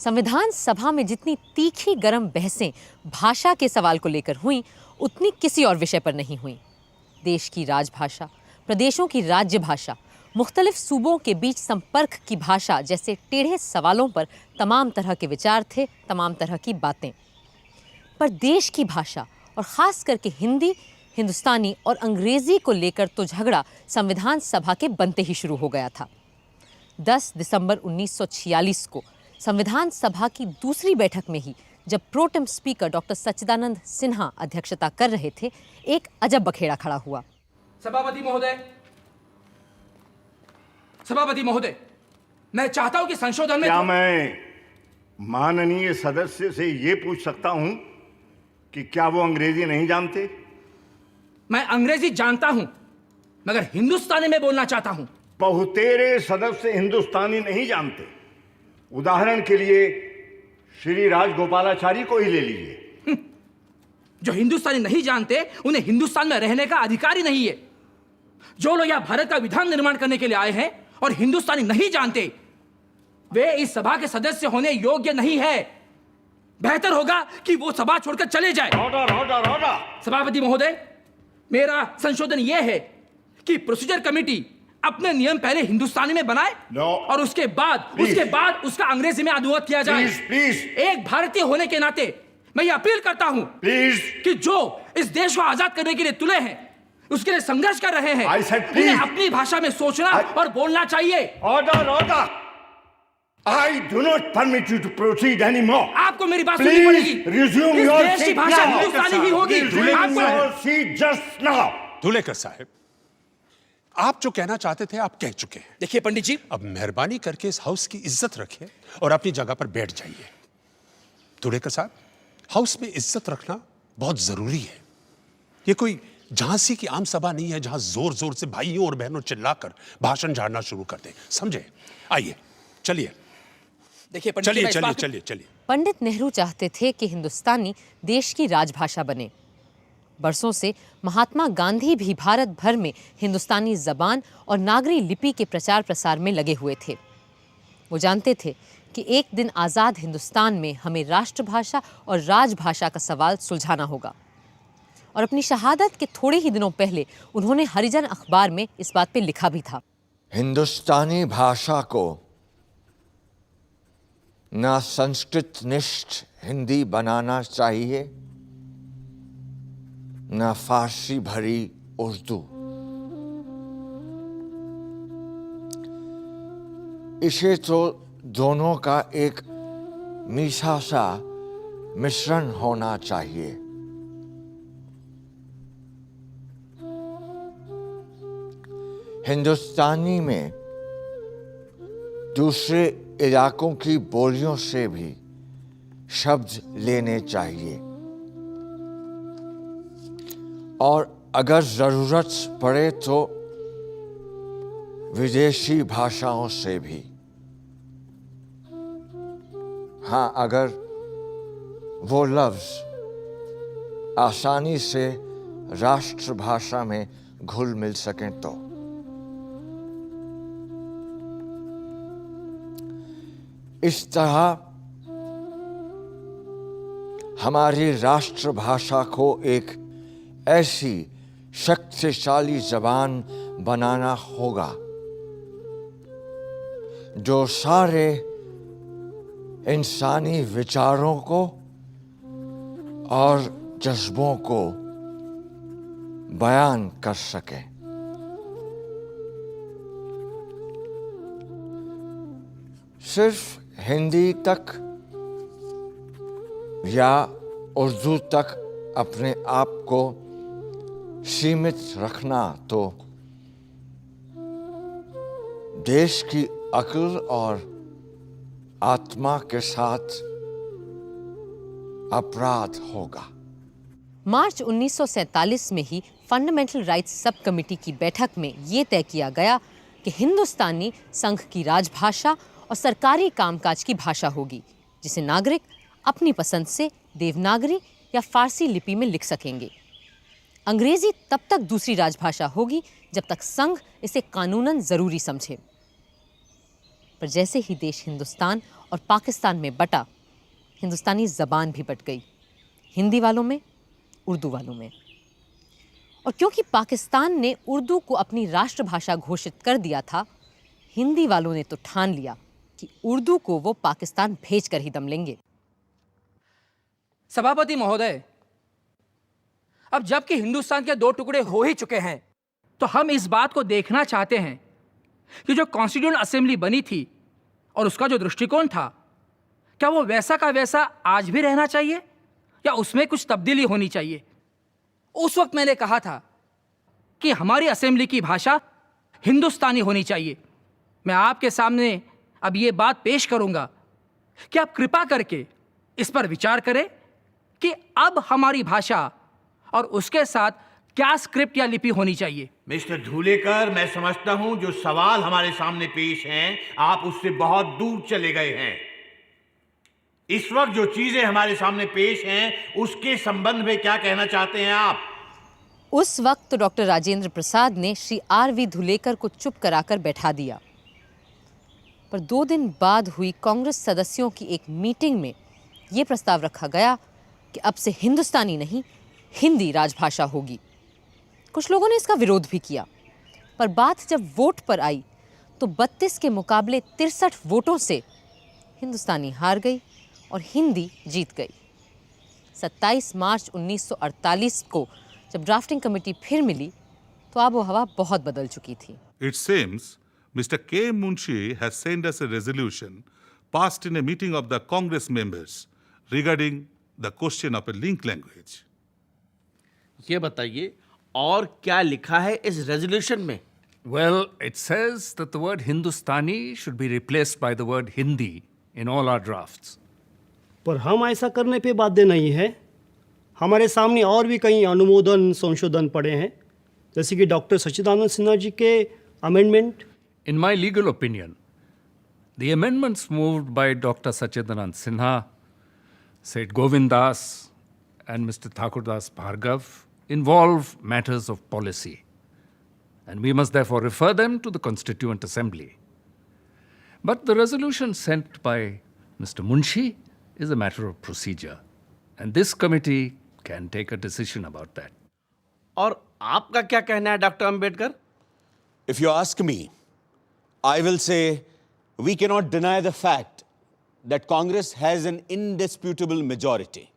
संविधान सभा में जितनी तीखी गरम बहसें भाषा के सवाल को लेकर हुईं, उतनी किसी और विषय पर नहीं हुईं। देश की राजभाषा, प्रदेशों की राज्य भाषा, मुख्तलिफ सूबों के बीच संपर्क की भाषा जैसे टेढ़े सवालों पर तमाम तरह के विचार थे, तमाम तरह की बातें। पर देश की भाषा और ख़ास करके हिंदी, हिंदुस्तानी और अंग्रेज़ी को लेकर तो झगड़ा संविधान सभा के बनते ही शुरू हो गया था। 10 दिसंबर 1946 को संविधान सभा की दूसरी बैठक में ही जब प्रोटेम स्पीकर डॉक्टर सच्चिदानंद सिन्हा अध्यक्षता कर रहे थे, एक अजब बखेड़ा खड़ा हुआ। सभापति महोदय, मैं चाहता हूं कि संशोधन में क्या मैं माननीय सदस्य से ये पूछ सकता हूं कि क्या वो अंग्रेजी नहीं जानते? मैं अंग्रेजी जानता हूं, मगर हिंदुस्तानी में बोलना चाहता हूं। बहुतेरे सदस्य हिंदुस्तानी नहीं जानते। उदाहरण के लिए श्री राजगोपालाचारी को ही ले लीजिए। जो हिंदुस्तानी नहीं जानते उन्हें हिंदुस्तान में रहने का अधिकार ही नहीं है। जो लोग यहाँ भारत का विधान निर्माण करने के लिए आए हैं और हिंदुस्तानी नहीं जानते, वे इस सभा के सदस्य होने योग्य नहीं है। बेहतर होगा कि वो सभा छोड़कर चले जाए। ऑर्डर। सभापति महोदय, मेरा संशोधन यह है कि प्रोसीजर कमेटी अपने नियम पहले हिंदुस्तानी में बनाए और उसके बाद उसका अंग्रेजी में अनुवाद किया जाए। प्लीज। एक भारतीय होने के नाते मैं ये अपील करता हूं कि जो इस देश को आजाद करने के लिए तुले हैं, उसके लिए संघर्ष कर रहे हैं, उन्हें अपनी भाषा में सोचना और बोलना चाहिए। Order. I do not permit you to proceed anymore. आपको मेरी बात सुननी पड़ेगी। Resume इस your देश की seat भाषा now. हिंदुस्तानी ही होगी। Resume your seat just now. Dhulekar साहब, आप जो कहना चाहते थे आप कह चुके हैं। देखिए पंडित जी, अब मेहरबानी करके इस हाउस की इज्जत रखिए और अपनी जगह पर बैठ जाइए। धुलेकर साहब, हाउस में इज्जत रखना बहुत जरूरी है। ये कोई झांसी की आम सभा नहीं है जहां जोर जोर से भाइयों और बहनों चिल्लाकर भाषण झाड़ना शुरू कर दें। समझे? आइए, चलिए। देखिए पंडित जी, चलिए। पंडित नेहरू चाहते थे कि हिंदुस्तानी देश की राजभाषा बने। बरसों से महात्मा गांधी भी भारत भर में हिंदुस्तानी जबान और नागरी लिपि के प्रचार प्रसार में लगे हुए थे। वो जानते थे कि एक दिन आज़ाद हिंदुस्तान में हमें राष्ट्रभाषा और राजभाषा का सवाल सुलझाना होगा। और अपनी शहादत के थोड़े ही दिनों पहले उन्होंने हरिजन अखबार में इस बात पे लिखा भी था। हिंदुस्तानी भाषा को न संस्कृत निष्ठ हिंदी बनाना चाहिए, न फारसी भरी उर्दू। इसे तो दोनों का एक मीठा सा मिश्रण होना चाहिए। हिंदुस्तानी में दूसरे इलाकों की बोलियों से भी शब्द लेने चाहिए और अगर जरूरत पड़े तो विदेशी भाषाओं से भी। हाँ, अगर वो लफ्ज आसानी से राष्ट्रभाषा में घुल मिल सकें तो। इस तरह हमारी राष्ट्रभाषा को एक ऐसी शक्तिशाली जबान बनाना होगा जो सारे इंसानी विचारों को और जज्बों को बयान कर सके। सिर्फ हिंदी तक या उर्दू तक अपने आप को सीमित रखना तो देश की अक्ल और आत्मा के साथ अपराध होगा। मार्च 1947 में ही फंडामेंटल राइट्स सब कमेटी की बैठक में ये तय किया गया कि हिंदुस्तानी संघ की राजभाषा और सरकारी कामकाज की भाषा होगी, जिसे नागरिक अपनी पसंद से देवनागरी या फारसी लिपि में लिख सकेंगे। अंग्रेजी तब तक दूसरी राजभाषा होगी जब तक संघ इसे कानूनन ज़रूरी समझे। पर जैसे ही देश हिंदुस्तान और पाकिस्तान में बटा, हिंदुस्तानी ज़बान भी बट गई, हिंदी वालों में, उर्दू वालों में। और क्योंकि पाकिस्तान ने उर्दू को अपनी राष्ट्रभाषा घोषित कर दिया था, हिंदी वालों ने तो ठान लिया कि उर्दू को वो पाकिस्तान भेज कर ही दम लेंगे। सभापति महोदय, अब जबकि हिंदुस्तान के 2 टुकड़े हो ही चुके हैं, तो हम इस बात को देखना चाहते हैं कि जो कॉन्स्टिट्यूएंट असेंबली बनी थी और उसका जो दृष्टिकोण था, क्या वो वैसा का वैसा आज भी रहना चाहिए या उसमें कुछ तब्दीली होनी चाहिए। उस वक्त मैंने कहा था कि हमारी असेंबली की भाषा हिंदुस्तानी होनी चाहिए। मैं आपके सामने अब ये बात पेश करूंगा कि आप कृपा करके इस पर विचार करें कि अब हमारी भाषा और उसके साथ क्या स्क्रिप्ट या लिपि होनी चाहिए। मिस्टर धूलेकर, मैं समझता हूं जो सवाल हमारे सामने पेश हैं, आप उससे बहुत दूर चले गए हैं। इस वक्त जो चीजें हमारे सामने पेश हैं, उसके संबंध में क्या कहना चाहते हैं आप? उस वक्त तो डॉक्टर राजेंद्र प्रसाद ने श्री आर.वी. धुलेकर को चुप कराकर बैठा दिया, पर 2 दिन बाद हुई कांग्रेस सदस्यों की एक मीटिंग में ये प्रस्ताव रखा गया कि अब से हिंदुस्तानी नहीं, हिंदी राजभाषा होगी। कुछ लोगों ने इसका विरोध भी किया, पर बात जब वोट पर आई तो 32 के मुकाबले 63 वोटों से हिंदुस्तानी हार गई और हिंदी जीत गई। 27 मार्च 1948 को जब ड्राफ्टिंग कमेटी फिर मिली तो आबो हवा बहुत बदल चुकी थी। It seems Mr. K. Munshi has sent us a resolution passed in a meeting of the Congress members regarding the question of a link language. ये बताइए और क्या लिखा है इस रेजोल्यूशन में? Well, it says that the word Hindustani should be replaced by the word Hindi in all our drafts. पर हम ऐसा करने पे बाध्य नहीं है। हमारे सामने और भी कई अनुमोदन संशोधन पड़े हैं, जैसे कि डॉक्टर सच्चिदानंद सिन्हा जी के amendment. In my legal opinion, the amendments moved by Dr. Sachidanand Sinha, Seth Govind Das, and Mr. Thakurdas Bhargav involve matters of policy, and we must therefore refer them to the Constituent Assembly. But the resolution sent by Mr. Munshi is a matter of procedure, and this committee can take a decision about that. और आपका क्या कहना है doctor Ambedkar? If you ask me, I will say we cannot deny the fact that Congress has an indisputable majority.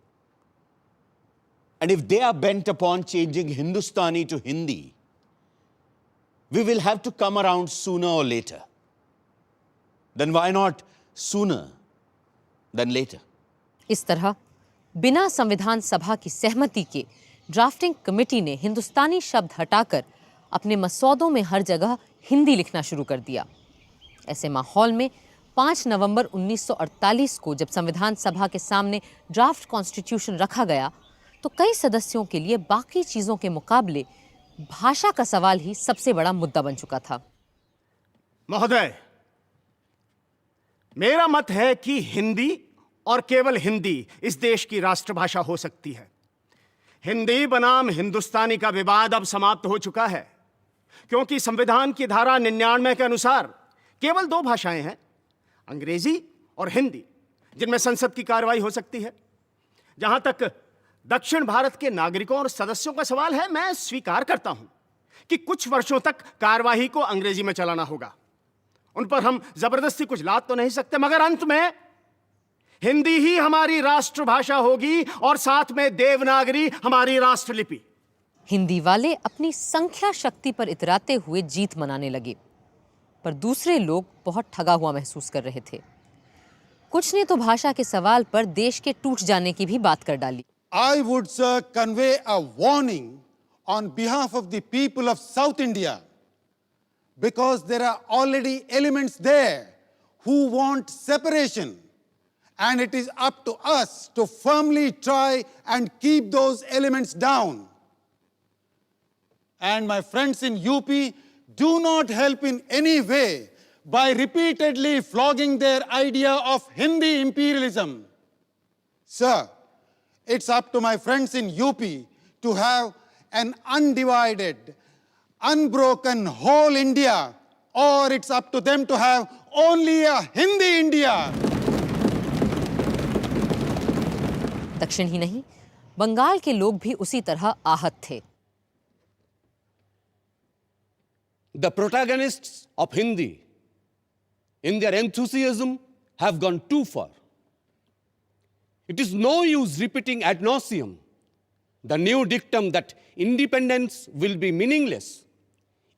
And if they are bent upon changing Hindustani to Hindi, we will have to come around sooner or later. Then why not sooner than later? इस तरह बिना संविधान सभा की सहमति के drafting committee ने हिंदुस्तानी शब्द हटाकर अपने मसौदों में हर जगह हिंदी लिखना शुरू कर दिया। ऐसे माहौल में 5 नवंबर 1948 को जब संविधान सभा के सामने ड्राफ्ट कॉन्स्टिट्यूशन रखा गया तो कई सदस्यों के लिए बाकी चीजों के मुकाबले भाषा का सवाल ही सबसे बड़ा मुद्दा बन चुका था। महोदय, मेरा मत है कि हिंदी और केवल हिंदी इस देश की राष्ट्रभाषा हो सकती है। हिंदी बनाम हिंदुस्तानी का विवाद अब समाप्त हो चुका है, क्योंकि संविधान की धारा 99 के अनुसार केवल 2 भाषाएं हैं, अंग्रेजी और हिंदी, जिनमें संसद की कार्रवाई हो सकती है। जहां तक दक्षिण भारत के नागरिकों और सदस्यों का सवाल है, मैं स्वीकार करता हूं कि कुछ वर्षों तक कार्यवाही को अंग्रेजी में चलाना होगा। उन पर हम जबरदस्ती कुछ लाद तो नहीं सकते, मगर अंत में हिंदी ही हमारी राष्ट्रभाषा होगी और साथ में देवनागरी हमारी राष्ट्रलिपि। हिंदी वाले अपनी संख्या शक्ति पर इतराते हुए जीत मनाने लगे, पर दूसरे लोग बहुत ठगा हुआ महसूस कर रहे थे। कुछ ने तो भाषा के सवाल पर देश के टूट जाने की भी बात कर डाली। I would, sir, convey a warning on behalf of the people of South India, because there are already elements there who want separation, and it is up to us to firmly try and keep those elements down. And my friends in UP, do not help in any way by repeatedly flogging their idea of Hindi imperialism. Sir, it's up to my friends in UP to have an undivided, unbroken whole India, or it's up to them to have only a Hindi India. दक्षिण ही नहीं, बंगाल के लोग भी उसी तरह आहत थे। The protagonists of Hindi, in their enthusiasm, have gone too far. It is no use repeating ad nauseum the new dictum that independence will be meaningless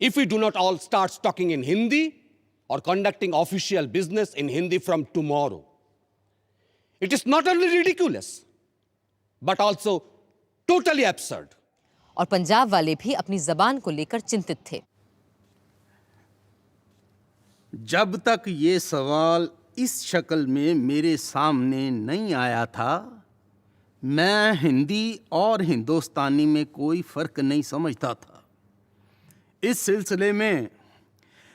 if we do not all start talking in Hindi or conducting official business in Hindi from tomorrow. It is not only ridiculous, but also totally absurd. और पंजाब वाले भी अपनी जबान को लेकर चिंतित थे। जब तक ये सवाल इस शक्ल में मेरे सामने नहीं आया था, मैं हिंदी और हिंदुस्तानी में कोई फर्क नहीं समझता था। इस सिलसिले में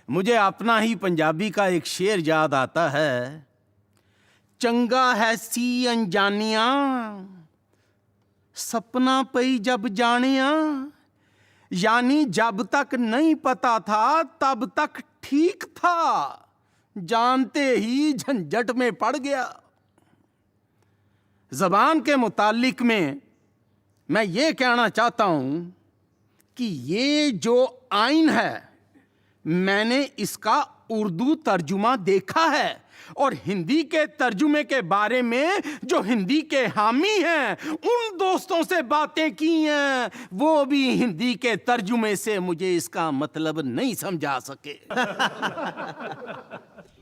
मुझे अपना ही पंजाबी का एक शेर याद आता है, चंगा है सी अनजानिया, सपना पई जब जानिया। यानी जब तक नहीं पता था तब तक ठीक था, जानते ही झंझट में पड़ गया। जबान के मुतालिक में मैं ये कहना चाहता हूं कि ये जो आइन है, मैंने इसका उर्दू तर्जुमा देखा है और हिंदी के तर्जुमे के बारे में जो हिंदी के हामी हैं, उन दोस्तों से बातें की हैं, वो भी हिंदी के तर्जुमे से मुझे इसका मतलब नहीं समझा सके।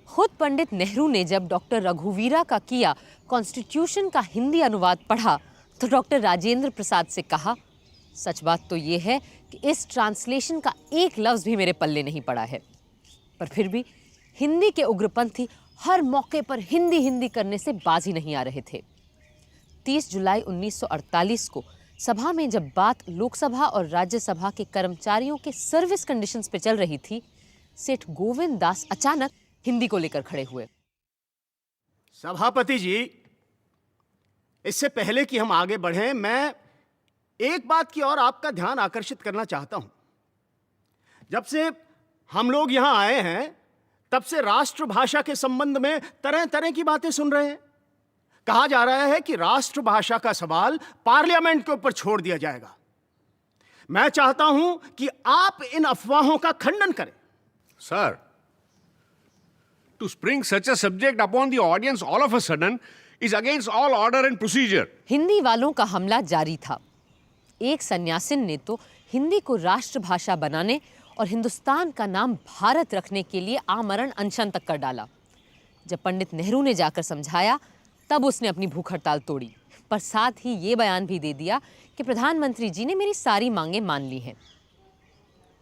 खुद पंडित नेहरू ने जब डॉक्टर रघुवीरा का किया कॉन्स्टिट्यूशन का हिंदी अनुवाद पढ़ा तो डॉक्टर राजेंद्र प्रसाद से कहा, सच बात तो ये है कि इस ट्रांसलेशन का एक लफ्ज भी मेरे पल्ले नहीं पड़ा है। पर फिर भी हिंदी के उग्रपंथी हर मौके पर हिंदी हिंदी करने से बाज ही नहीं आ रहे थे। 30 जुलाई 1948 को सभा में जब बात लोकसभा और राज्यसभा के कर्मचारियों के सर्विस कंडीशंस पे चल रही थी, सेठ गोविंद दास अचानक हिंदी को लेकर खड़े हुए। सभापति जी, इससे पहले कि हम आगे बढ़ें, मैं एक बात की और आपका ध्यान आकर्षित करना चाहता हूं। जब से हम लोग यहां आए हैं, तब से राष्ट्रभाषा के संबंध में तरह तरह की बातें सुन रहे हैं। कहा जा रहा है कि राष्ट्रभाषा का सवाल पार्लियामेंट के ऊपर छोड़ दिया जाएगा। मैं चाहता हूं कि आप इन अफवाहों का खंडन करें। Sir, to spring such a subject upon the audience all of a sudden is against all order and procedure. Hindi वालों का हमला जारी था। एक सन्यासिन ने तो हिंदी को राष्ट्रभाषा बनाने और हिंदुस्तान का नाम भारत रखने के लिए आमरण अनशन तक कर डाला। जब पंडित नेहरू ने जाकर समझाया, तब उसने अपनी भूख हड़ताल तोड़ी, पर साथ ही ये बयान भी दे दिया कि प्रधानमंत्री जी ने मेरी सारी मांगें मान ली हैं।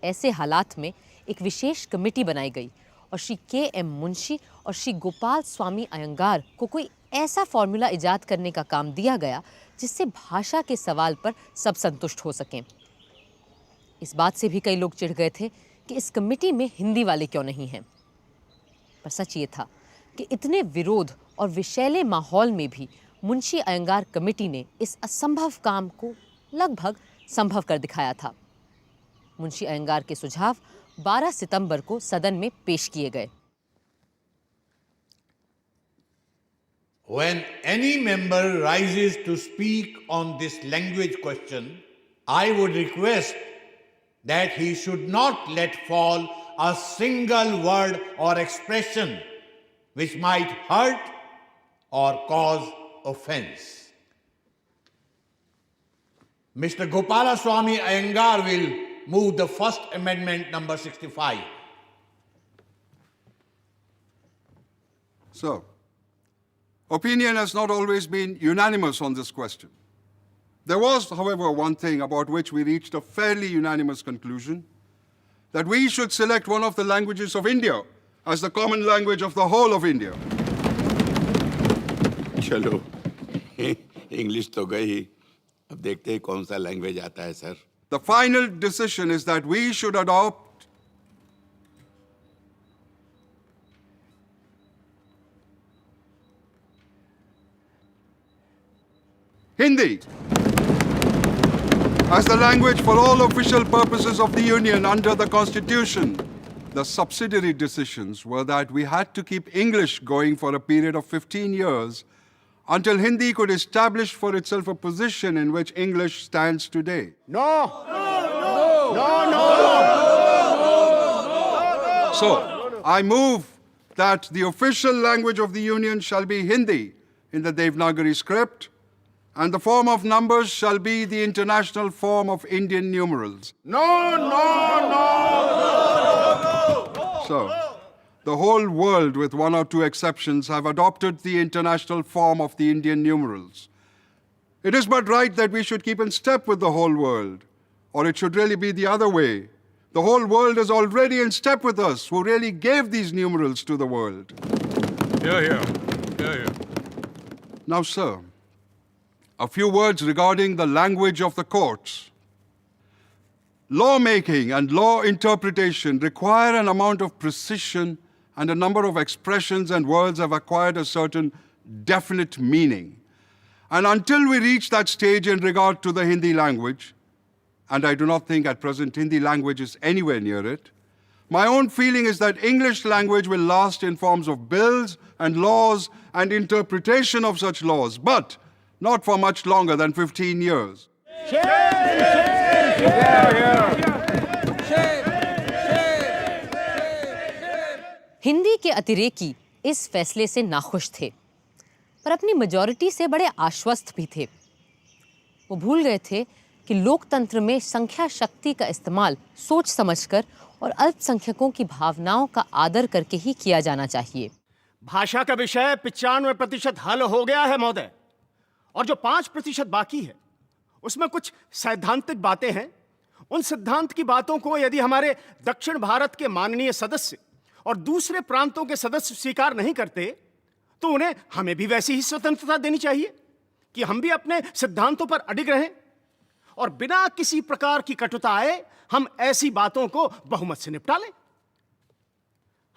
ऐसे हालात में एक विशेष कमेटी बनाई गई और श्री के.एम. मुंशी और श्री गोपाल स्वामी अयंगार को कोई ऐसा फॉर्मूला इजाद करने का काम दिया गया जिससे भाषा के सवाल पर सब संतुष्ट हो सकें। इस बात से भी कई लोग चिढ़ गए थे कि इस कमेटी में हिंदी वाले क्यों नहीं हैं। पर सच ये था कि इतने विरोध और विषैले माहौल में भी मुंशी अयंगार कमेटी ने इस असंभव काम को लगभग संभव कर दिखाया था। मुंशी अयंगार के सुझाव 12 सितंबर को सदन में पेश किए गए। When any member rises to speak on this language question, I would request that he should not let fall a single word or expression which might hurt or cause offense. Mr. Gopalaswamy Iyengar will move the first amendment number 65. Sir, opinion has not always been unanimous on this question. There was, however, one thing about which we reached a fairly unanimous conclusion, that we should select one of the languages of India as the common language of the whole of India. चलो English तो गई, अब देखते हैं कौन सा language आता है sir. The final decision is that we should adopt Hindi as the language for all official purposes of the Union under the Constitution. The subsidiary decisions were that we had to keep English going for a period of 15 years until Hindi could establish for itself a position in which English stands today. No. So, I move that the official language of the Union shall be Hindi in the Devanagari script, and the form of numbers shall be the international form of Indian numerals. So, the whole world, with one or two exceptions, have adopted the international form of the Indian numerals. It is but right that we should keep in step with the whole world, or it should really be the other way. The whole world is already in step with us, who really gave these numerals to the world. Here. Now, sir, a few words regarding the language of the courts. Lawmaking and law interpretation require an amount of precision, and a number of expressions and words have acquired a certain definite meaning. And until we reach that stage in regard to the Hindi language, and I do not think at present Hindi language is anywhere near it, my own feeling is that English language will last in forms of bills and laws and interpretation of such laws, but not for much longer than 15 years. Hindi के अतिरेकी इस फैसले से नाखुश थे, पर अपनी majority से बड़े आश्वस्त भी थे। वो भूल गए थे कि लोकतंत्र में संख्या शक्ति का इस्तेमाल सोच समझकर और अल्पसंख्यकों की भावनाओं का आदर करके ही किया जाना चाहिए। भाषा का विषय 95% हल हो गया है महोदय, और जो 5% बाकी है उसमें कुछ सैद्धांतिक बातें हैं। उन सिद्धांत की बातों को यदि हमारे दक्षिण भारत के माननीय सदस्य और दूसरे प्रांतों के सदस्य स्वीकार नहीं करते तो उन्हें हमें भी वैसी ही स्वतंत्रता देनी चाहिए कि हम भी अपने सिद्धांतों पर अडिग रहें, और बिना किसी प्रकार की कटुता आए हम ऐसी बातों को बहुमत से निपटा लें।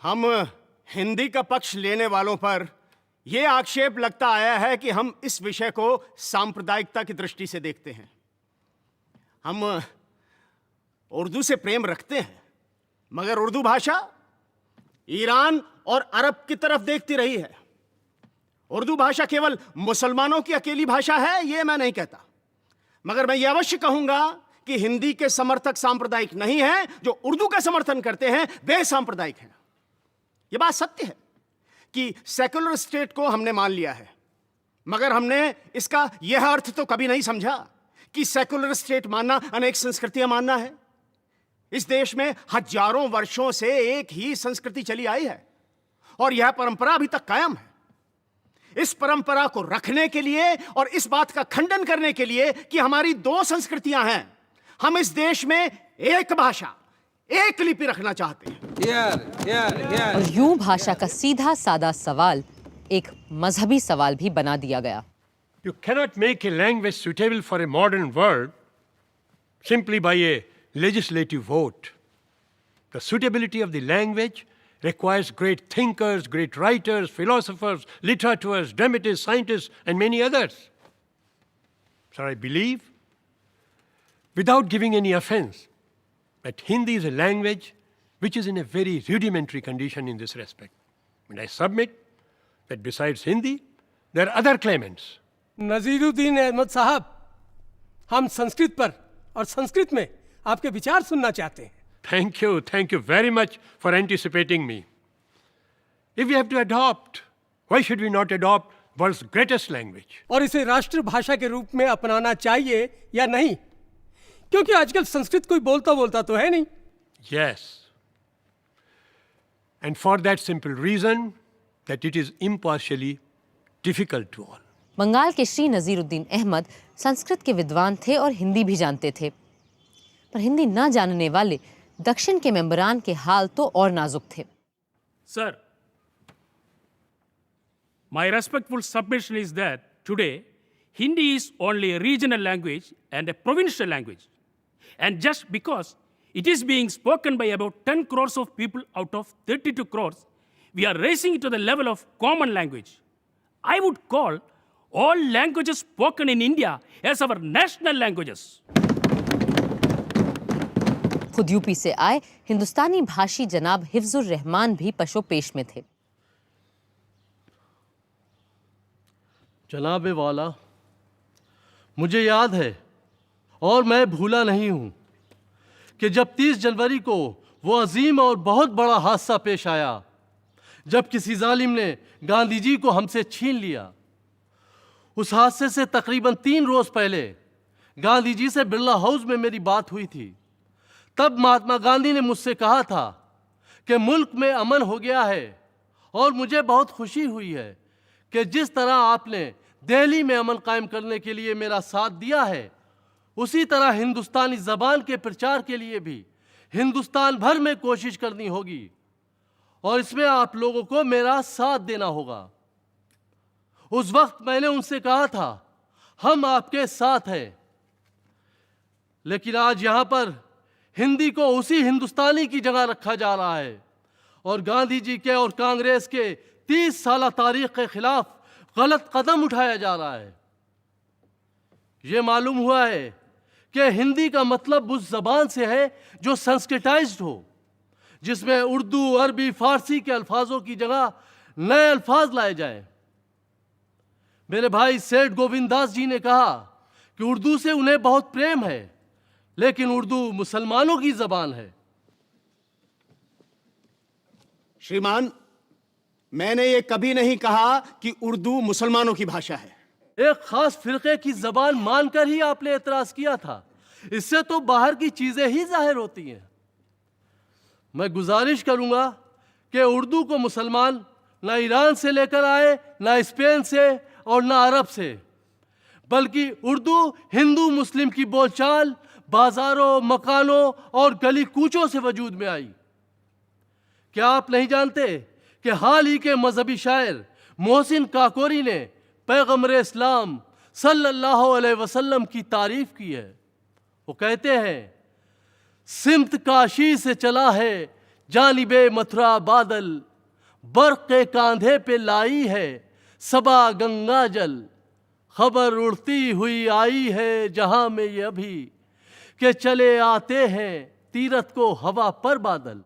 हम हिंदी का पक्ष लेने वालों पर यह आक्षेप लगता आया है कि हम इस विषय को सांप्रदायिकता की दृष्टि से देखते हैं। हम उर्दू से प्रेम रखते हैं, मगर उर्दू भाषा ईरान और अरब की तरफ देखती रही है। उर्दू भाषा केवल मुसलमानों की अकेली भाषा है, यह मैं नहीं कहता, मगर मैं यह अवश्य कहूंगा कि हिंदी के समर्थक सांप्रदायिक नहीं हैं। जो उर्दू का समर्थन करते हैं वे सांप्रदायिक हैं। यह बात सत्य है कि सेकुलर स्टेट को हमने मान लिया है, मगर हमने इसका यह अर्थ तो कभी नहीं समझा कि सेकुलर स्टेट मानना अनेक संस्कृतियां मानना है। इस देश में हजारों वर्षों से एक ही संस्कृति चली आई है और यह परंपरा अभी तक कायम है। इस परंपरा को रखने के लिए और इस बात का खंडन करने के लिए कि हमारी दो संस्कृतियां हैं, हम इस देश में एक भाषा, एक लिपि रखना चाहते हैं। और यूं भाषा का सीधा सादा सवाल एक मजहबी सवाल भी बना दिया गया। You cannot make a language suitable for a modern world simply by a legislative vote. The suitability of the language requires great thinkers, great writers, philosophers, literateurs, dramatists, scientists, and many others. So I believe, without giving any offense, that Hindi is a language which is in a very rudimentary condition in this respect. And I submit that besides Hindi, there are other claimants. Naziruddin Ahmad साहब, हम संस्कृत पर और संस्कृत में आपके विचार सुनना चाहते हैं। Thank you very much for anticipating me. If we have to adopt, why should we not adopt world's greatest language? और इसे राष्ट्रभाषा के रूप में अपनाना चाहिए या नहीं, क्योंकि आजकल संस्कृत कोई बोलता तो है नहीं। Yes. And for that simple reason that it is impartially difficult to all. Bengal के श्री नजीरुद्दीन अहमद संस्कृत के विद्वान थे और हिंदी भी जानते थे, पर हिंदी न जानने वाले दक्षिण के मेंबरान के हाल तो और नाजुक थे। Sir, my respectful submission is that today Hindi is only a regional language and a provincial language. And just because it is being spoken by about 10 crores of people out of 32 crores, we are raising it to the level of common language. I would call all languages spoken in India as our national languages. खुद UP से आए हिंदुस्तानी भाषी जनाब हिफ्जुर रहमान भी पशो पेश में थे। जनाबे वाला, मुझे याद है और मैं भूला नहीं हूं कि जब 30 जनवरी को वो अजीम और बहुत बड़ा हादसा पेश आया जब किसी जालिम ने गांधी जी को हमसे छीन लिया। उस हादसे से तकरीबन 3 रोज पहले गांधी जी से बिरला हाउस में मेरी बात हुई थी। तब महात्मा गांधी ने मुझसे कहा था कि मुल्क में अमन हो गया है और मुझे बहुत खुशी हुई है कि जिस तरह आपने दिल्ली में अमन कायम करने के लिए मेरा साथ दिया है, उसी तरह हिंदुस्तानी ज़बान के प्रचार के लिए भी हिंदुस्तान भर में कोशिश करनी होगी और इसमें आप लोगों को मेरा साथ देना होगा। उस वक्त मैंने उनसे कहा था, हम आपके साथ हैं। लेकिन आज यहां पर हिंदी को उसी हिंदुस्तानी की जगह रखा जा रहा है और गांधी जी के और कांग्रेस के 30 साल तारीख के खिलाफ गलत कदम उठाया जा रहा है। ये मालूम हुआ है कि हिंदी का मतलब उस जबान से है जो संस्कृताइज्ड हो, जिसमें उर्दू, अरबी, फारसी के अल्फाजों की जगह नए अल्फाज लाए जाएं। मेरे भाई सेठ गोविंद दास जी ने कहा कि उर्दू से उन्हें बहुत प्रेम है, लेकिन उर्दू मुसलमानों की जबान है। श्रीमान, मैंने ये कभी नहीं कहा कि उर्दू मुसलमानों की भाषा है। एक खास फिरके की जबान मानकर ही आपने एतराज किया था। इससे तो बाहर की चीजें ही जाहिर होती हैं। मैं गुजारिश करूंगा कि उर्दू को मुसलमान ना ईरान से लेकर आए, ना स्पेन से और ना अरब से, बल्कि उर्दू हिंदू मुस्लिम की बोलचाल बाजारों, मकानों और गली कूचों से वजूद में आई। क्या आप नहीं जानते कि हाल ही के मजहबी शायर मोहसिन काकोरी ने पैगम्बर इस्लाम सल्लल्लाहु अलैहि वसल्लम की तारीफ की है। वो कहते हैं, सिमत काशी से चला है जानिबे मथुरा बादल, बर्क़ के कांधे पे लाई है सबा गंगा जल, खबर उड़ती हुई आई है जहां में ये अभी के चले आते हैं तीरथ को हवा पर बादल।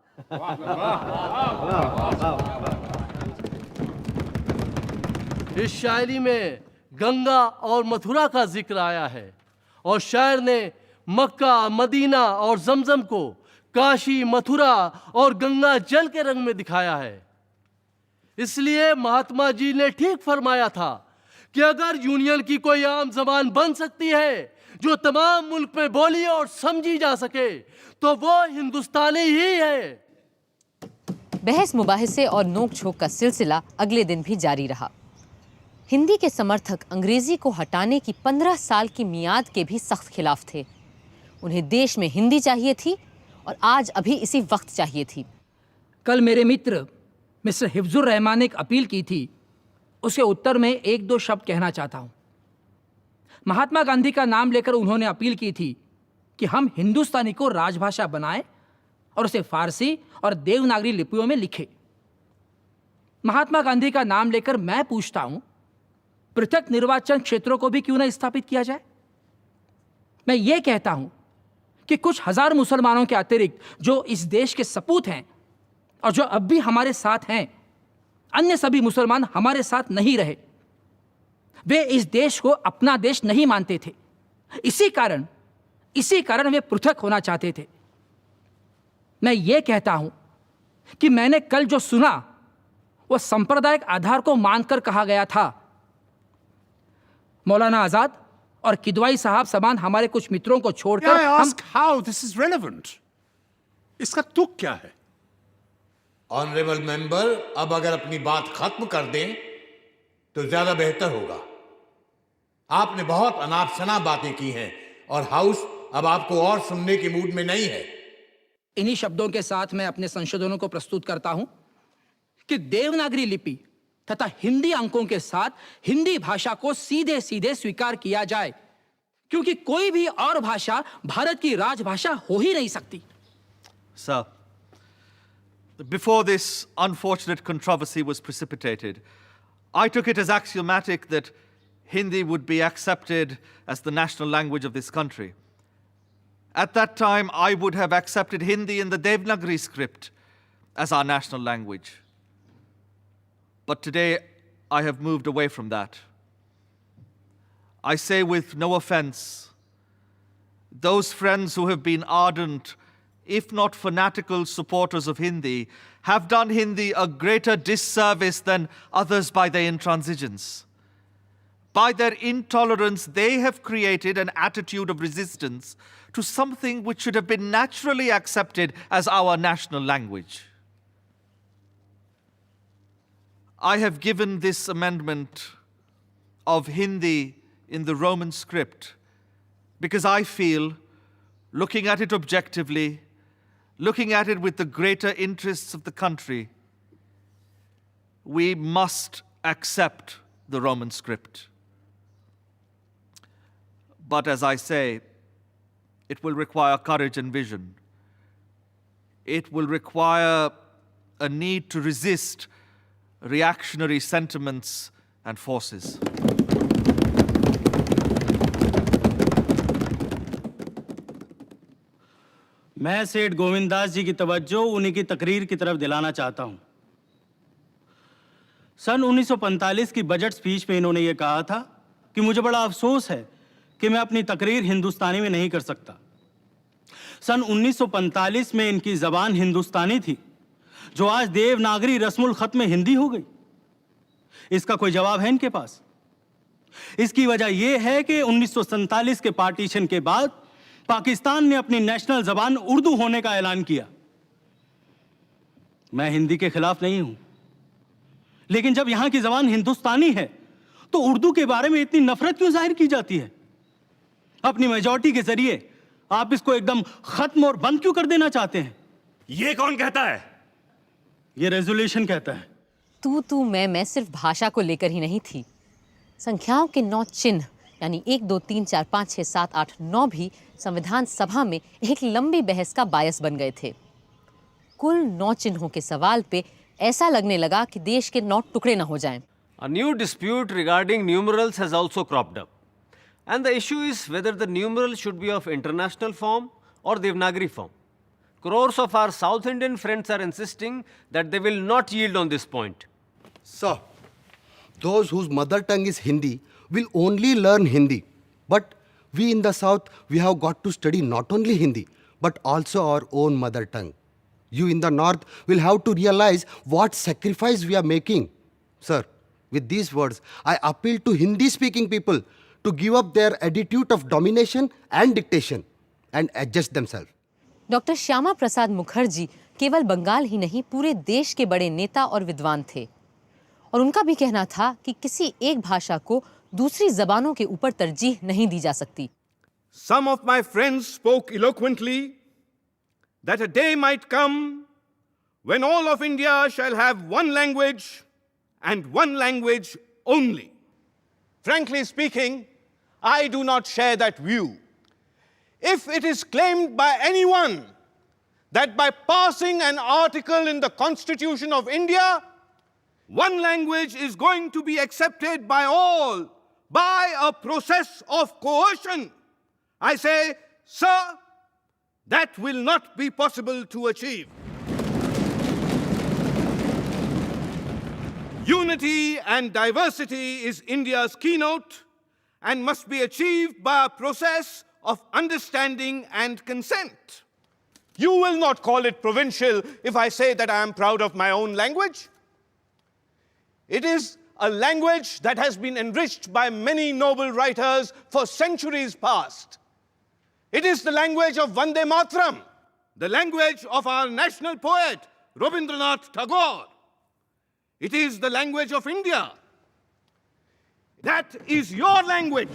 इस शायरी में गंगा और मथुरा का जिक्र आया है और शायर ने मक्का, मदीना और जमजम को काशी, मथुरा और गंगा जल के रंग में दिखाया है। इसलिए महात्मा जी ने ठीक फरमाया था कि अगर यूनियन की कोई आम जबान बन सकती है जो तमाम मुल्क में बोली और समझी जा सके, तो वो हिंदुस्तानी ही है। बहस मुबाहिसे और नोक झोंक का सिलसिला अगले दिन भी जारी रहा। हिंदी के समर्थक अंग्रेजी को हटाने की 15 साल की मियाद के भी सख्त खिलाफ थे। उन्हें देश में हिंदी चाहिए थी और आज अभी इसी वक्त चाहिए थी। कल मेरे मित्र मिस्टर हिफ्जुर रहमान ने एक अपील की थी, उसके उत्तर में 1-2 शब्द कहना चाहता हूँ। महात्मा गांधी का नाम लेकर उन्होंने अपील की थी कि हम हिंदुस्तानी को राजभाषा बनाएं और उसे फारसी और देवनागरी लिपियों में लिखें। महात्मा गांधी का नाम लेकर मैं पूछता हूँ, पृथक निर्वाचन क्षेत्रों को भी क्यों न स्थापित किया जाए? मैं ये कहता हूँ कि कुछ हजार मुसलमानों के अतिरिक्त जो इस देश के सपूत हैं और जो अब भी हमारे साथ हैं, अन्य सभी मुसलमान हमारे साथ नहीं रहे। वे इस देश को अपना देश नहीं मानते थे। इसी कारण वे पृथक होना चाहते थे। मैं ये कहता हूं कि मैंने कल जो सुना वो सांप्रदायिक आधार को मानकर कहा गया था। मौलाना आजाद और किदवाई साहब समान हमारे कुछ मित्रों को छोड़कर how this is relevant? इसका तुक क्या है? ऑनरेबल मेंबर, अब अगर अपनी बात खत्म कर दें तो ज्यादा बेहतर होगा। आपने बहुत अनाप शनाप बातें की हैं और हाउस अब आपको और सुनने के मूड में नहीं है। इन्हीं शब्दों के साथ मैं अपने संशोधनों को प्रस्तुत करता हूं कि देवनागरी लिपि तथा हिंदी अंकों के साथ हिंदी भाषा को सीधे सीधे स्वीकार किया जाए, क्योंकि कोई भी और भाषा भारत की राजभाषा हो ही नहीं सकती। Sir, before this unfortunate controversy was precipitated, I took it as axiomatic that Hindi would be accepted as the national language of this country. At that time, I would have accepted Hindi in the Devanagari script as our national language. But today, I have moved away from that. I say with no offense, those friends who have been ardent, if not fanatical supporters of Hindi, have done Hindi a greater disservice than others by their intransigence. By their intolerance, they have created an attitude of resistance to something which should have been naturally accepted as our national language. I have given this amendment of Hindi in the Roman script because I feel, looking at it objectively, looking at it with the greater interests of the country, we must accept the Roman script. But as I say, it will require courage and vision. It will require a need to resist reactionary sentiments and forces. मैं सेठ गोविंद दास जी की तवज्जो उन्हीं की तकरीर की तरफ दिलाना चाहता हूं। सन 1945 की बजट स्पीच में इन्होंने ये कहा था कि मुझे बड़ा अफसोस है कि मैं अपनी तकरीर हिंदुस्तानी में नहीं कर सकता। सन 1945 में इनकी जबान हिंदुस्तानी थी, जो आज देवनागरी रस्मुल खत में हिंदी हो गई। इसका कोई जवाब है इनके पास? इसकी वजह यह है कि 1947 के पार्टीशन के बाद पाकिस्तान ने अपनी नेशनल जबान उर्दू होने का ऐलान किया। मैं हिंदी के खिलाफ नहीं हूं, लेकिन जब यहां की जबान हिंदुस्तानी है तो उर्दू के बारे में इतनी नफरत क्यों जाहिर की जाती है? अपनी मेजॉरिटी के जरिए आप इसको एकदम खत्म और बंद क्यों कर देना चाहते हैं? ये कौन कहता है? ये रेजोल्यूशन कहता है। तू मैं सिर्फ भाषा को लेकर ही नहीं थी। संख्याओं के 9 चिन्ह यानी 1, 2, 3, 4, 5, 6, 7, 8, 9 भी संविधान सभा में एक लंबी बहस का बायस बन गए थे। कुल 9 चिन्हों के सवाल पे ऐसा लगने लगा कि देश के 9 टुकड़े न हो जाएं। A new dispute regarding numerals has also cropped up. And the issue is whether the numeral should be of international form or Devanagari form. Crores of our South Indian friends are insisting that they will not yield on this point. Sir, those whose mother tongue is Hindi will only learn Hindi. But we in the South, we have got to study not only Hindi, but also our own mother tongue. You in the North will have to realize what sacrifice we are making. Sir, with these words, I appeal to Hindi-speaking people to give up their attitude of domination and dictation and adjust themselves. Doctor Shyama Prasad Mukherjee केवल बंगाल ही नहीं पूरे देश के बड़े नेता और विद्वान थे, और उनका भी कहना था कि किसी एक भाषा को दूसरी जबानों के ऊपर तरजीह नहीं दी जा सकती। Some of my friends spoke eloquently that a day might come when all of India shall have one language and one language only. Frankly speaking, I do not share that view. If it is claimed by anyone that by passing an article in the Constitution of India, one language is going to be accepted by all by a process of coercion, I say, sir, that will not be possible to achieve. Unity and diversity is India's keynote and must be achieved by a process of understanding and consent. You will not call it provincial if I say that I am proud of my own language. It is a language that has been enriched by many noble writers for centuries past. It is the language of Vande Mataram, the language of our national poet, Rabindranath Tagore. It is the language of India. That is your language.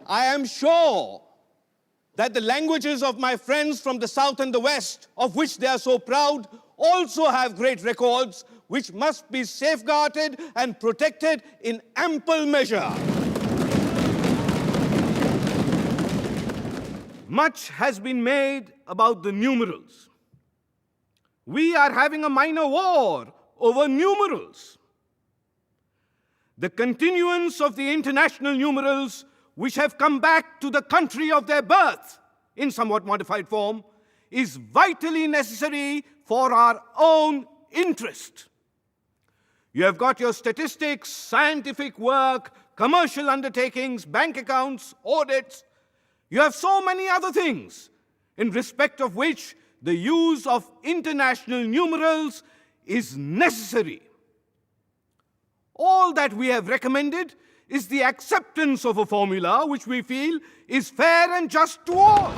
I am sure that the languages of my friends from the South and the West, of which they are so proud, also have great records which must be safeguarded and protected in ample measure. Much has been made about the numerals. We are having a minor war over numerals. The continuance of the international numerals, which have come back to the country of their birth in somewhat modified form, is vitally necessary for our own interest. You have got your statistics, scientific work, commercial undertakings, bank accounts, audits. You have so many other things in respect of which the use of international numerals is necessary. All that we have recommended is the acceptance of a formula which we feel is fair and just to all.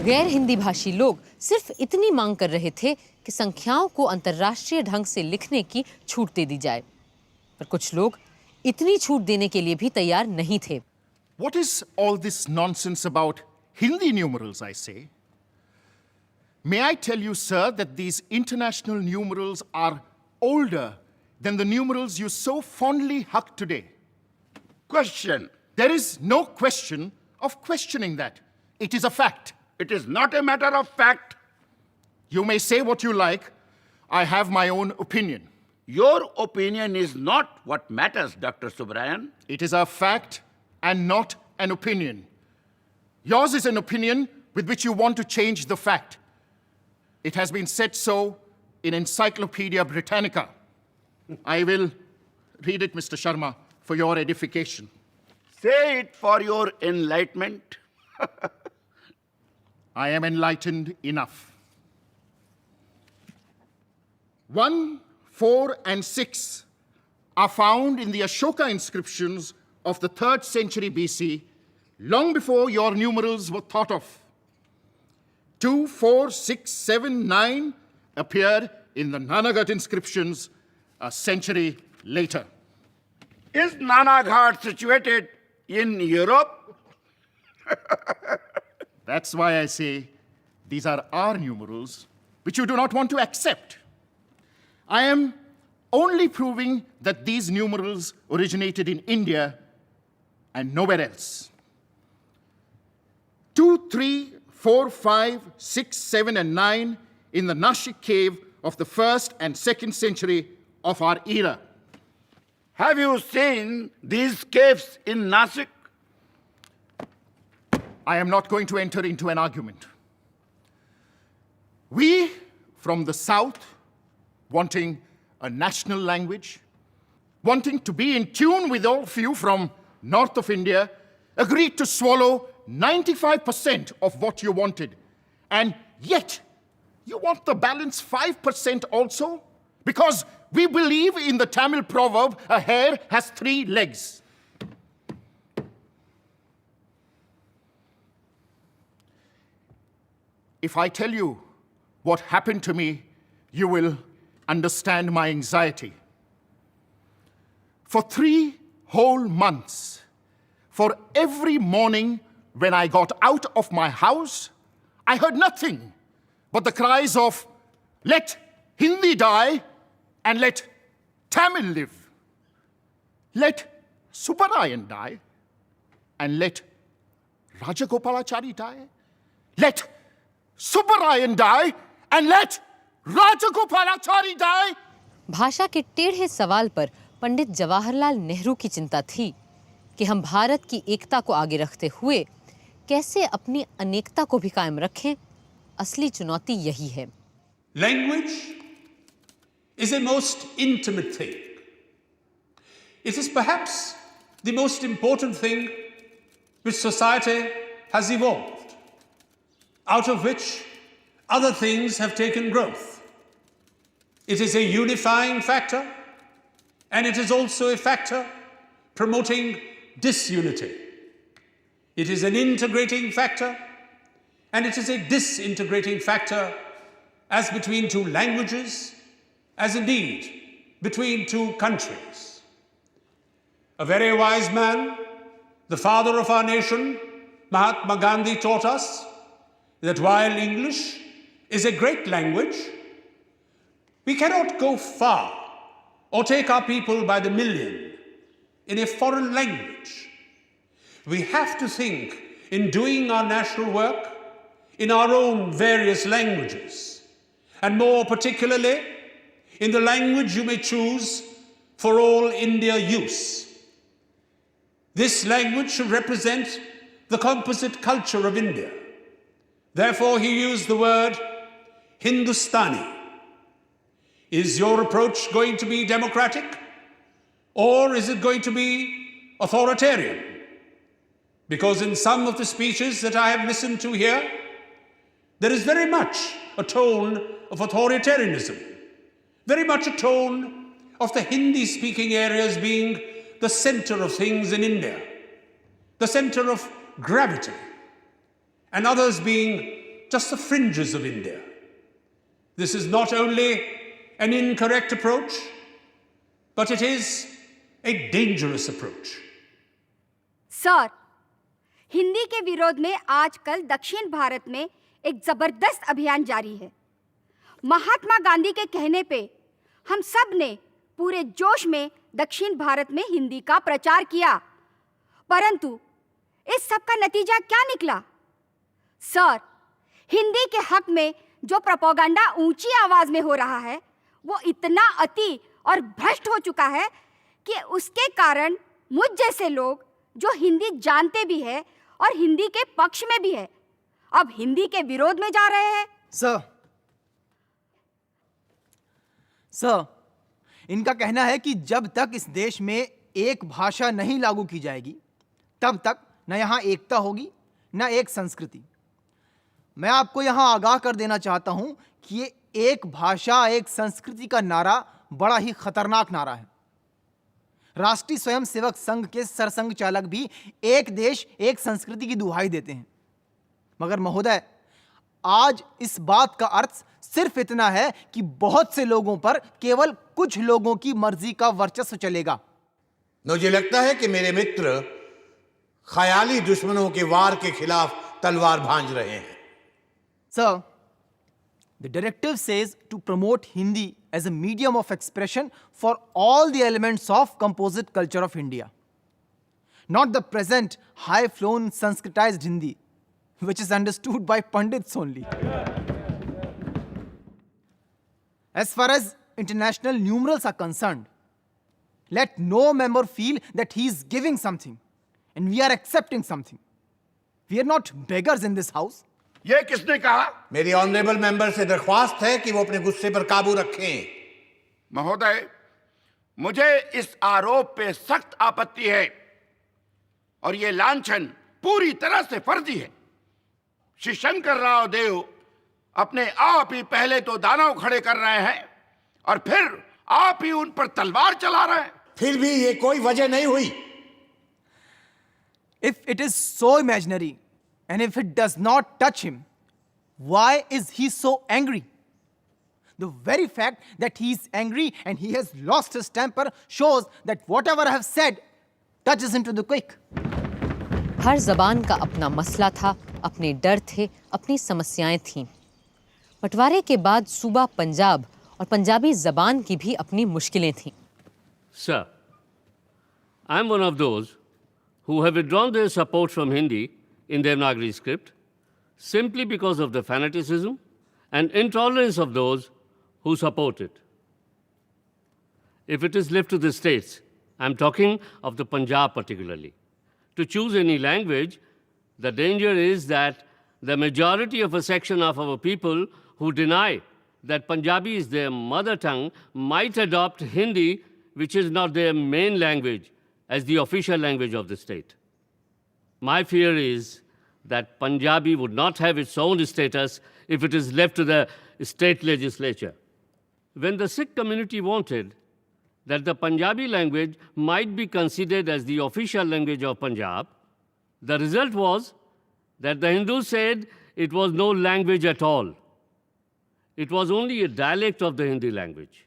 गैर हिंदी भाषी लोग सिर्फ इतनी मांग कर रहे थे कि संख्याओं को अंतर्राष्ट्रीय ढंग से लिखने की छूट दे दी जाए, पर कुछ लोग इतनी छूट देने के लिए भी तैयार नहीं थे। What is all this nonsense about Hindi numerals, I say? May I tell you, sir, that these international numerals are older than the numerals you so fondly hug today? Question. There is no question of questioning that. It is a fact. It is not a matter of fact. You may say what you like. I have my own opinion. Your opinion is not what matters, Dr. Subrayan. It is a fact and not an opinion. Yours is an opinion with which you want to change the fact. It has been said so in Encyclopedia Britannica. I will read it, Mr. Sharma, for your edification. Say it for your enlightenment. I am enlightened enough. 1, 4, and 6 are found in the Ashoka inscriptions of the 3rd century BC, long before your numerals were thought of. 2, 4, 6, 7, 9 appeared in the Nanagarh inscriptions a century later. Is Nanagarh situated in Europe? That's why I say these are our numerals, which you do not want to accept. I am only proving that these numerals originated in India and nowhere else. 2, 3, 4, 5, 6, 7, and 9 in the Nashik cave of the 1st and 2nd century of our era. Have you seen these caves in Nashik? I am not going to enter into an argument. We from the South, wanting a national language, wanting to be in tune with all of you from north of India, agreed to swallow 95% of what you wanted. And yet, you want the balance 5% also? Because we believe in the Tamil proverb, a hare has 3 legs. If I tell you what happened to me, you will understand my anxiety. For 3 whole months, for every morning when I got out of my house, I heard nothing but the cries of, "Let Hindi die and let Tamil live. Let Subbarayan die and let Rajagopalachari die. Let Subbarayan die and let Rajagopalachari die." भाषा के टेढ़े सवाल पर पंडित जवाहरलाल नेहरू की चिंता थी कि हम भारत की एकता को आगे रखते हुए कैसे अपनी अनेकता को भी कायम रखें। असली चुनौती यही है। Language is a most intimate thing. It is perhaps the most important thing which society has evolved, out of which other things have taken growth. It is a unifying factor, and it is also a factor promoting disunity. It is an integrating factor, and it is a disintegrating factor, as between 2 languages, as indeed between 2 countries. A very wise man, the father of our nation, Mahatma Gandhi, taught us that while English is a great language, we cannot go far or take our people by the million in a foreign language. We have to think in doing our national work in our own various languages, and more particularly in the language you may choose for all India use. This language should represent the composite culture of India. Therefore, he used the word Hindustani. Is your approach going to be democratic? Or is it going to be authoritarian? Because in some of the speeches that I have listened to here, there is very much a tone of authoritarianism, very much a tone of the Hindi-speaking areas being the center of things in India, the center of gravity, and others being just the fringes of India. This is not only an incorrect approach, but it is a dangerous approach. Sir, Hindi के विरोध में आजकल दक्षिण भारत में एक जबरदस्त अभियान जारी है। महात्मा गांधी के कहने पे हम सब ने पूरे जोश में दक्षिण भारत में हिंदी का प्रचार किया, परंतु इस सब का नतीजा क्या निकला? सर, हिंदी के हक में जो प्रोपेगेंडा ऊंची आवाज में हो रहा है, वो इतना अति और भ्रष्ट हो चुका है कि उसके कारण मुझ जैसे लोग जो हिंदी जानते भी है और हिंदी के पक्ष में भी है, अब हिंदी के विरोध में जा रहे हैं। सर, इनका कहना है कि जब तक इस देश में एक भाषा नहीं लागू की जाएगी, तब तक न यहाँ एकता होगी न एक संस्कृति। मैं आपको यहाँ आगाह कर देना चाहता हूँ कि ये एक भाषा एक संस्कृति का नारा बड़ा ही खतरनाक नारा है। राष्ट्रीय स्वयंसेवक संघ के सरसंघ चालक भी एक देश एक संस्कृति की दुहाई देते हैं, मगर महोदय, आज इस बात का अर्थ सिर्फ इतना है कि बहुत से लोगों पर केवल कुछ लोगों की मर्जी का वर्चस्व चलेगा। मुझे लगता है कि मेरे मित्र ख्याली दुश्मनों के वार के खिलाफ तलवार भांज रहे हैं। Sir, the directive says to promote Hindi as a medium of expression for all the elements of composite culture of India, not the present high-flown Sanskritized Hindi, which is understood by Pandits only. As far as international numerals are concerned, let no member feel that he is giving something and we are accepting something. We are not beggars in this house. ये किसने कहा? मेरी honourable member से दरख्वास्त है कि वो अपने गुस्से पर काबू रखें। महोदय, मुझे इस आरोप पे सख्त आपत्ति है और ये लांछन पूरी तरह से फर्जी है। श्री शंकर राव देव अपने आप ही पहले तो दानव खड़े कर रहे हैं और फिर आप ही उन पर तलवार चला रहे हैं। फिर भी ये कोई वजह नहीं हुई। If it is so imaginary and if it does not touch him, why is he so angry? The very fact that he is angry and he has lost his temper shows that whatever I have said touches him to the quick. हर जबान का अपना मसला था, अपने डर थे, अपनी समस्याएं थीं। बंटवारे के बाद सूबा पंजाब और पंजाबी जबान की भी अपनी मुश्किलें थीं। Sir, I am one of those who have withdrawn their support from Hindi in Devanagari script simply because of the fanaticism and intolerance of those who support it. If it is left to the states, I am talking of the Punjab particularly, to choose any language, the danger is that the majority of a section of our people who deny that Punjabi is their mother tongue might adopt Hindi, which is not their main language, as the official language of the state. My fear is that Punjabi would not have its own status if it is left to the state legislature. When the Sikh community wanted that the Punjabi language might be considered as the official language of Punjab, the result was that the Hindus said it was no language at all. It was only a dialect of the Hindi language.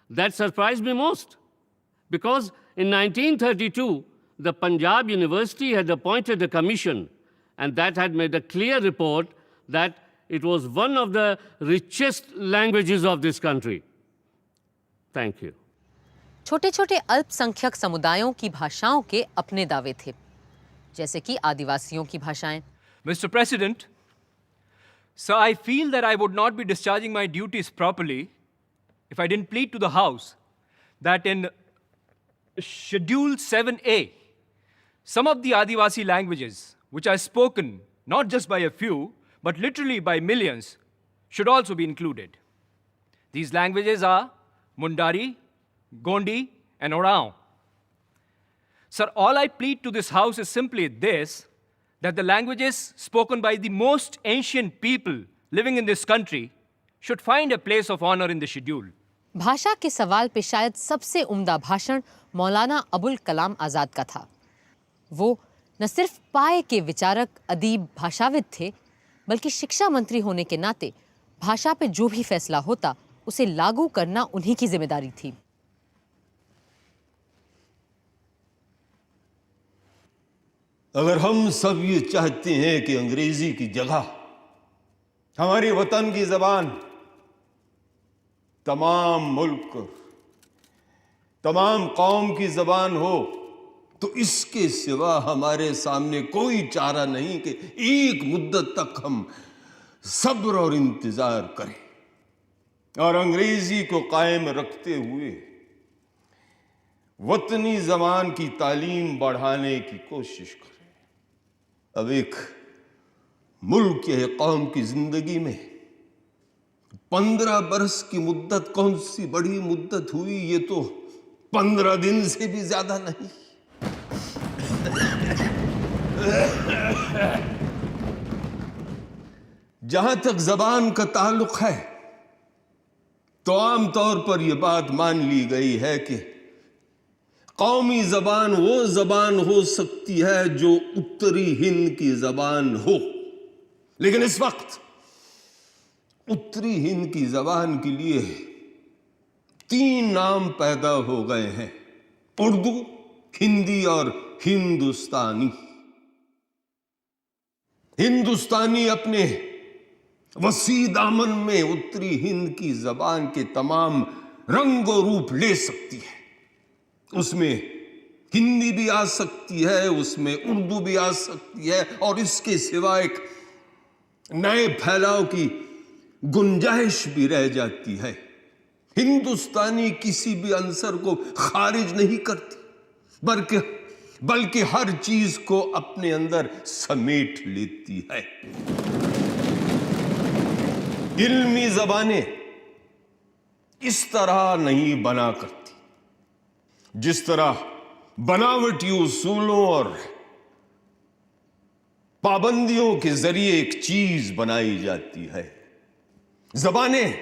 That surprised me most, because in 1932, the Punjab University had appointed a commission, and that had made a clear report that it was one of the richest languages of this country. Thank you. छोटे छोटे अल्पसंख्यक समुदायों की भाषाओं के अपने दावे थे, जैसे कि आदिवासियों की भाषाएं। Mr. President, sir, I feel that I would not be discharging my duties properly if I didn't plead to the House that in Schedule 7A, some of the Adivasi languages, which are spoken not just by a few, but literally by millions, should also be included. These languages are Mundari, Gondi, and Oraon. Sir, all I plead to this House is simply this, that the languages spoken by the most ancient people living in this country should find a place of honor in the schedule. भाषा के सवाल पे शायद सबसे उम्दा भाषण मौलाना अबुल कलाम आज़ाद का था। वो न सिर्फ पाए के विचारक, अदीब, भाषाविद थे, बल्कि शिक्षा मंत्री होने के नाते भाषा पे जो भी फैसला होता उसे लागू करना उन्हीं की जिम्मेदारी थी। अगर हम सब ये चाहते हैं कि अंग्रेजी की जगह हमारी वतन की जबान तमाम मुल्क, तमाम कौम की जबान हो, तो इसके सिवा हमारे सामने कोई चारा नहीं कि एक मुद्दत तक हम सब्र और इंतजार करें और अंग्रेजी को कायम रखते हुए वतनी जबान की तालीम बढ़ाने की कोशिश करें। अब एक मुल्क या कौम की जिंदगी में 15 बरस की मुद्दत कौन सी बड़ी मुद्दत हुई, ये तो 15 दिन से भी ज्यादा नहीं। जहां तक जबान का ताल्लुक है तो आमतौर पर यह बात मान ली गई है कि कौमी जबान वो जबान हो सकती है जो उत्तरी हिंद की जबान हो, लेकिन इस वक्त उत्तरी हिंद की जबान के लिए 3 नाम पैदा हो गए हैं: उर्दू, हिंदी और हिंदुस्तानी। हिंदुस्तानी अपने वसी दामन में उत्तरी हिंद की जबान के तमाम रंग और रूप ले सकती है। उसमें हिंदी भी आ सकती है, उसमें उर्दू भी आ सकती है और इसके सिवा एक नए फैलाव की गुंजाइश भी रह जाती है। हिंदुस्तानी किसी भी अंसर को खारिज नहीं करती, बल्कि हर चीज को अपने अंदर समेट लेती है। इल्मी जबानें इस तरह नहीं बना करती जिस तरह बनावटी उसूलों और पाबंदियों के जरिए एक चीज बनाई जाती है। जबानें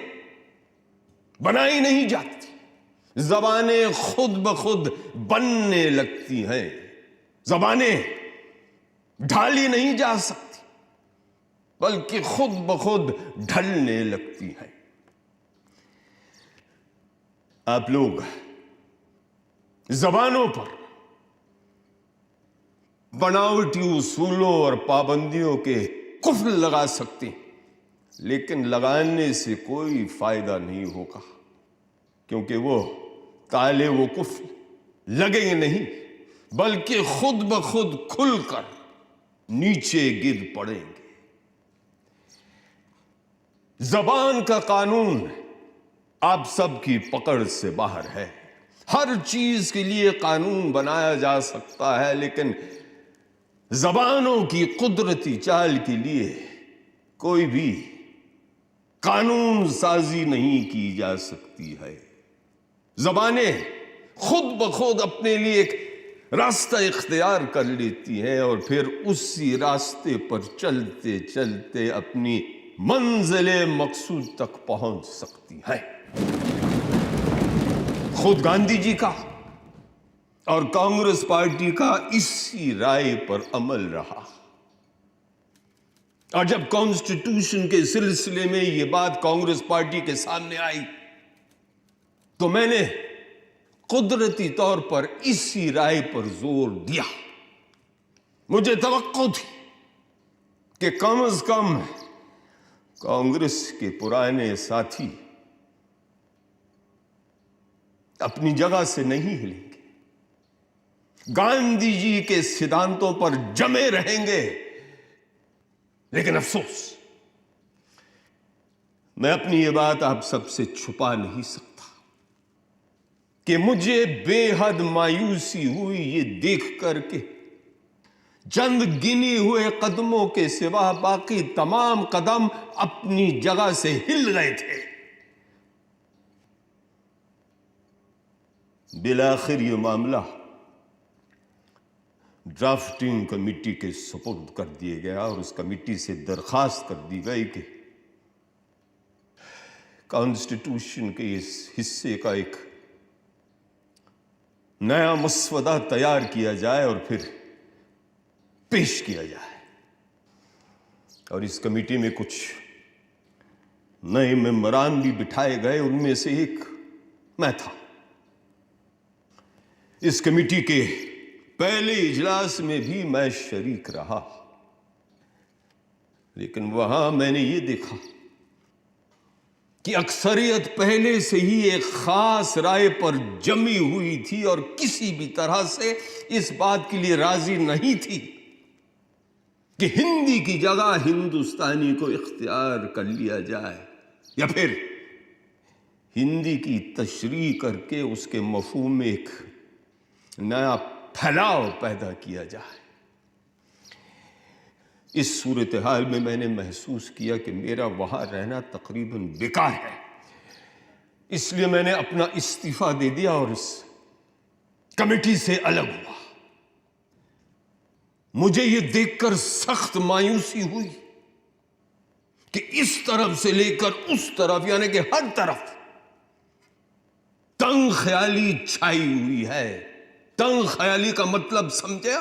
बनाई नहीं जाती, जबानें खुद ब खुद बनने लगती हैं। जबानें ढाली नहीं जा सकती, बल्कि खुद ब खुद ढलने लगती हैं। आप लोग जबानों पर बनावटी उसूलों और पाबंदियों के कुफ्र लगा सकते हैं, लेकिन लगाने से कोई फायदा नहीं होगा, क्योंकि वो ताले वो कुफ्र लगेंगे नहीं, बल्कि खुद ब खुद खुलकर नीचे गिर पड़ेंगे। जबान का कानून आप सबकी पकड़ से बाहर है। हर चीज के लिए कानून बनाया जा सकता है, लेकिन जबानों की कुदरती चाल के लिए कोई भी कानून साजी नहीं की जा सकती है। जबानें खुद ब खुद अपने लिए एक रास्ता इख्तियार कर लेती हैं और फिर उसी रास्ते पर चलते चलते अपनी मंजिले मकसूद तक पहुंच सकती है। खुद गांधी जी का और कांग्रेस पार्टी का इसी राय पर अमल रहा, और जब कॉन्स्टिट्यूशन के सिलसिले में यह बात कांग्रेस पार्टी के सामने आई तो मैंने कुदरती तौर पर इसी राय पर जोर दिया। मुझे तवक्को थी कि कम से कम कांग्रेस के पुराने साथी अपनी जगह से नहीं हिलेंगे, गांधी जी के सिद्धांतों पर जमे रहेंगे। लेकिन अफसोस, मैं अपनी ये बात आप सबसे छुपा नहीं सकता कि मुझे बेहद मायूसी हुई ये देख करके चंद गिने हुए कदमों के सिवा बाकी तमाम कदम अपनी जगह से हिल गए थे। बिलाखिर ये मामला ड्राफ्टिंग कमेटी के सुपुर्द कर दिया गया और उस कमेटी से दरखास्त कर दी गई कि कॉन्स्टिट्यूशन के इस हिस्से का एक नया मसवदा तैयार किया जाए और फिर पेश किया जाए। और इस कमेटी में कुछ नए मेंबरान भी बिठाए गए, उनमें से एक मैं था। इस कमेटी के पहले इजलास में भी मैं शरीक रहा, लेकिन वहां मैंने ये देखा कि अक्सरियत पहले से ही एक खास राय पर जमी हुई थी और किसी भी तरह से इस बात के लिए राजी नहीं थी कि हिंदी की जगह हिंदुस्तानी को इख्तियार कर लिया जाए या फिर हिंदी की तशरीह करके उसके मफहूम में एक नया फैलाव पैदा किया जाए। इस सूरत हाल में मैंने महसूस किया कि मेरा वहां रहना तकरीबन बेकार है, इसलिए मैंने अपना इस्तीफा दे दिया और इस कमेटी से अलग हुआ। मुझे यह देखकर सख्त मायूसी हुई कि इस तरफ से लेकर उस तरफ यानी कि हर तरफ तंग ख्याली छाई हुई है। तंग ख्याली का मतलब समझे?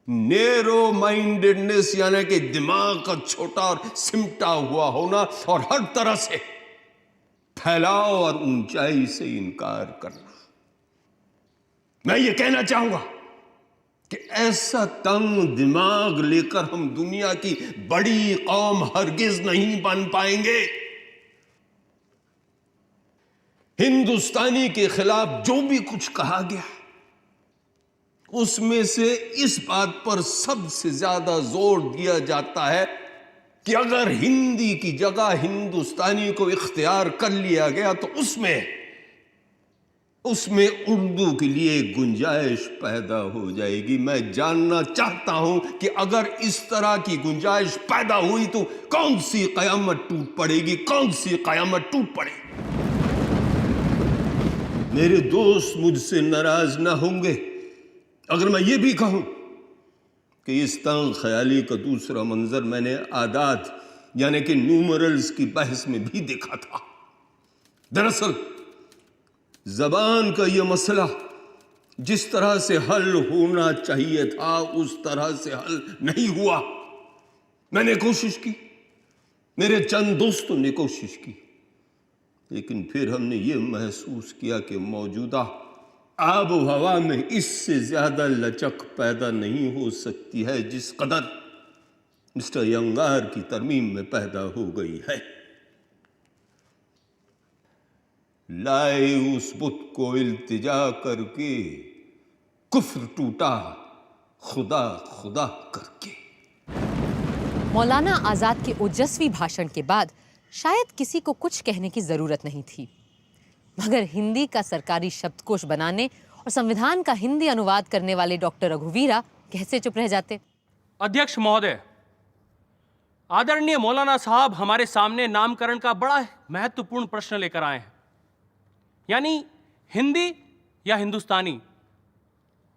नेरो माइंडेडनेस यानी कि दिमाग का छोटा और सिमटा हुआ होना और हर तरह से फैलाव और ऊंचाई से इनकार करना। मैं ये कहना चाहूंगा कि ऐसा तंग दिमाग लेकर हम दुनिया की बड़ी कौम हरगिज नहीं बन पाएंगे। हिंदुस्तानी के खिलाफ जो भी कुछ कहा गया उसमें से इस बात पर सबसे ज्यादा जोर दिया जाता है कि अगर हिंदी की जगह हिंदुस्तानी को इख्तियार कर लिया गया तो उसमें उर्दू के लिए गुंजाइश पैदा हो जाएगी। मैं जानना चाहता हूं कि अगर इस तरह की गुंजाइश पैदा हुई तो कौन सी कयामत टूट पड़ेगी, कौन सी कयामत टूट पड़ेगी। मेरे दोस्त मुझसे नाराज ना होंगे अगर मैं ये भी कहूं कि इस तंग ख्याली का दूसरा मंजर मैंने आदात यानी कि न्यूमरल्स की बहस में भी देखा था। दरअसल जबान का यह मसला जिस तरह से हल होना चाहिए था उस तरह से हल नहीं हुआ। मैंने कोशिश की, मेरे चंद दोस्तों ने कोशिश की, लेकिन फिर हमने ये महसूस किया कि मौजूदा आब हवा में इससे ज्यादा लचक पैदा नहीं हो सकती है जिस कदर मिस्टर यंगार की तरमीम में पैदा हो गई है। लाए उस बुत को इल्तिजा करके कुफ्र टूटा खुदा खुदा करके। मौलाना आज़ाद के ओजस्वी भाषण के बाद शायद किसी को कुछ कहने की जरूरत नहीं थी, मगर हिंदी का सरकारी शब्दकोश बनाने और संविधान का हिंदी अनुवाद करने वाले डॉक्टर रघुवीरा कैसे चुप रह जाते। अध्यक्ष महोदय, आदरणीय मौलाना साहब हमारे सामने नामकरण का बड़ा महत्वपूर्ण प्रश्न लेकर आए हैं, यानी हिंदी या हिंदुस्तानी।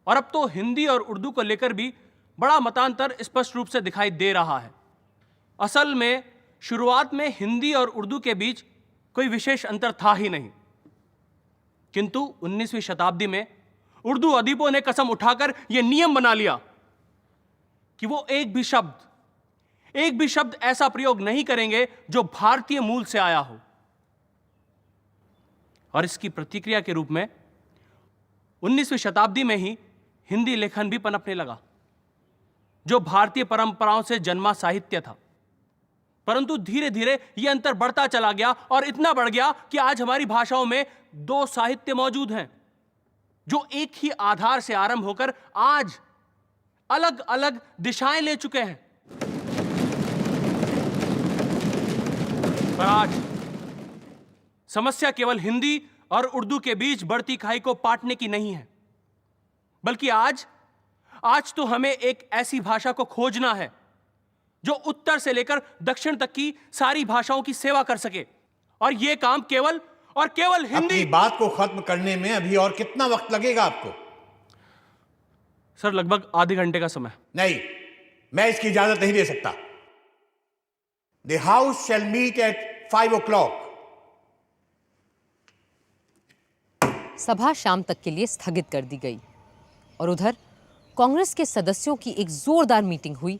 और अब तो हिंदी और उर्दू को लेकर भी बड़ा मतांतर स्पष्ट रूप से दिखाई दे रहा है। असल में शुरुआत में हिंदी और उर्दू के बीच कोई विशेष अंतर था ही नहीं, किंतु 19वीं शताब्दी में उर्दू अदीबों ने कसम उठाकर यह नियम बना लिया कि वो एक भी शब्द ऐसा प्रयोग नहीं करेंगे जो भारतीय मूल से आया हो। और इसकी प्रतिक्रिया के रूप में 19वीं शताब्दी में ही हिंदी लेखन भी पनपने लगा, जो भारतीय परंपराओं से जन्मा साहित्य था। परंतु धीरे धीरे यह अंतर बढ़ता चला गया और इतना बढ़ गया कि आज हमारी भाषाओं में दो साहित्य मौजूद हैं जो एक ही आधार से आरंभ होकर आज अलग अलग दिशाएं ले चुके हैं। पर आज समस्या केवल हिंदी और उर्दू के बीच बढ़ती खाई को पाटने की नहीं है, बल्कि आज तो हमें एक ऐसी भाषा को खोजना है जो उत्तर से लेकर दक्षिण तक की सारी भाषाओं की सेवा कर सके। और यह काम केवल और केवल हिंदी। अपनी बात को खत्म करने में अभी और कितना वक्त लगेगा आपको? सर, लगभग आधे घंटे का समय। नहीं, मैं इसकी इजाजत नहीं दे सकता। The House shall meet at 5 o'clock. सभा शाम तक के लिए स्थगित कर दी गई और उधर कांग्रेस के सदस्यों की एक जोरदार मीटिंग हुई,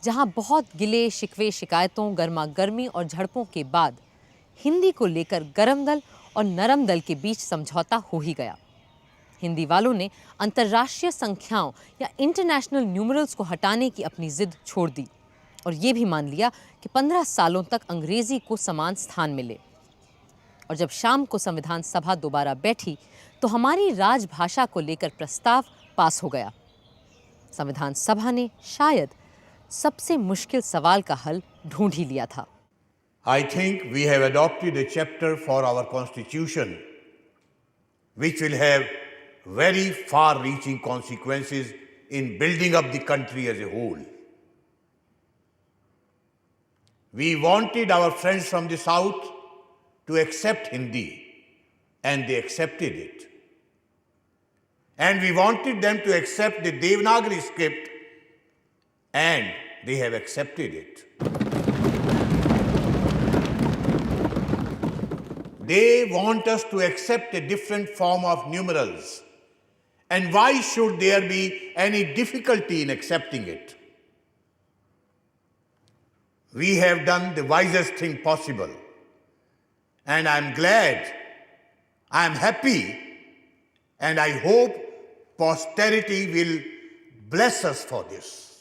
जहां बहुत गिले शिकवे, शिकायतों, गर्मा गर्मी और झड़पों के बाद हिंदी को लेकर गरम दल और नरम दल के बीच समझौता हो ही गया। हिंदी वालों ने अंतर्राष्ट्रीय संख्याओं या इंटरनेशनल न्यूमरल्स को हटाने की अपनी जिद छोड़ दी और ये भी मान लिया कि 15 सालों तक अंग्रेजी को समान स्थान मिले। और जब शाम को संविधान सभा दोबारा बैठी तो हमारी राजभाषा को लेकर प्रस्ताव पास हो गया। संविधान सभा ने शायद सबसे मुश्किल सवाल का हल ढूंढ ही लिया था। I think we have adopted a chapter for our constitution which will have very far-reaching consequences in building up the country as a whole. We wanted our friends from the South to accept Hindi, and they accepted it. And we wanted them to accept the Devanagari script, and they have accepted it. They want us to accept a different form of numerals. And why should there be any difficulty in accepting it? We have done the wisest thing possible. And I'm glad, I'm happy, and I hope posterity will bless us for this.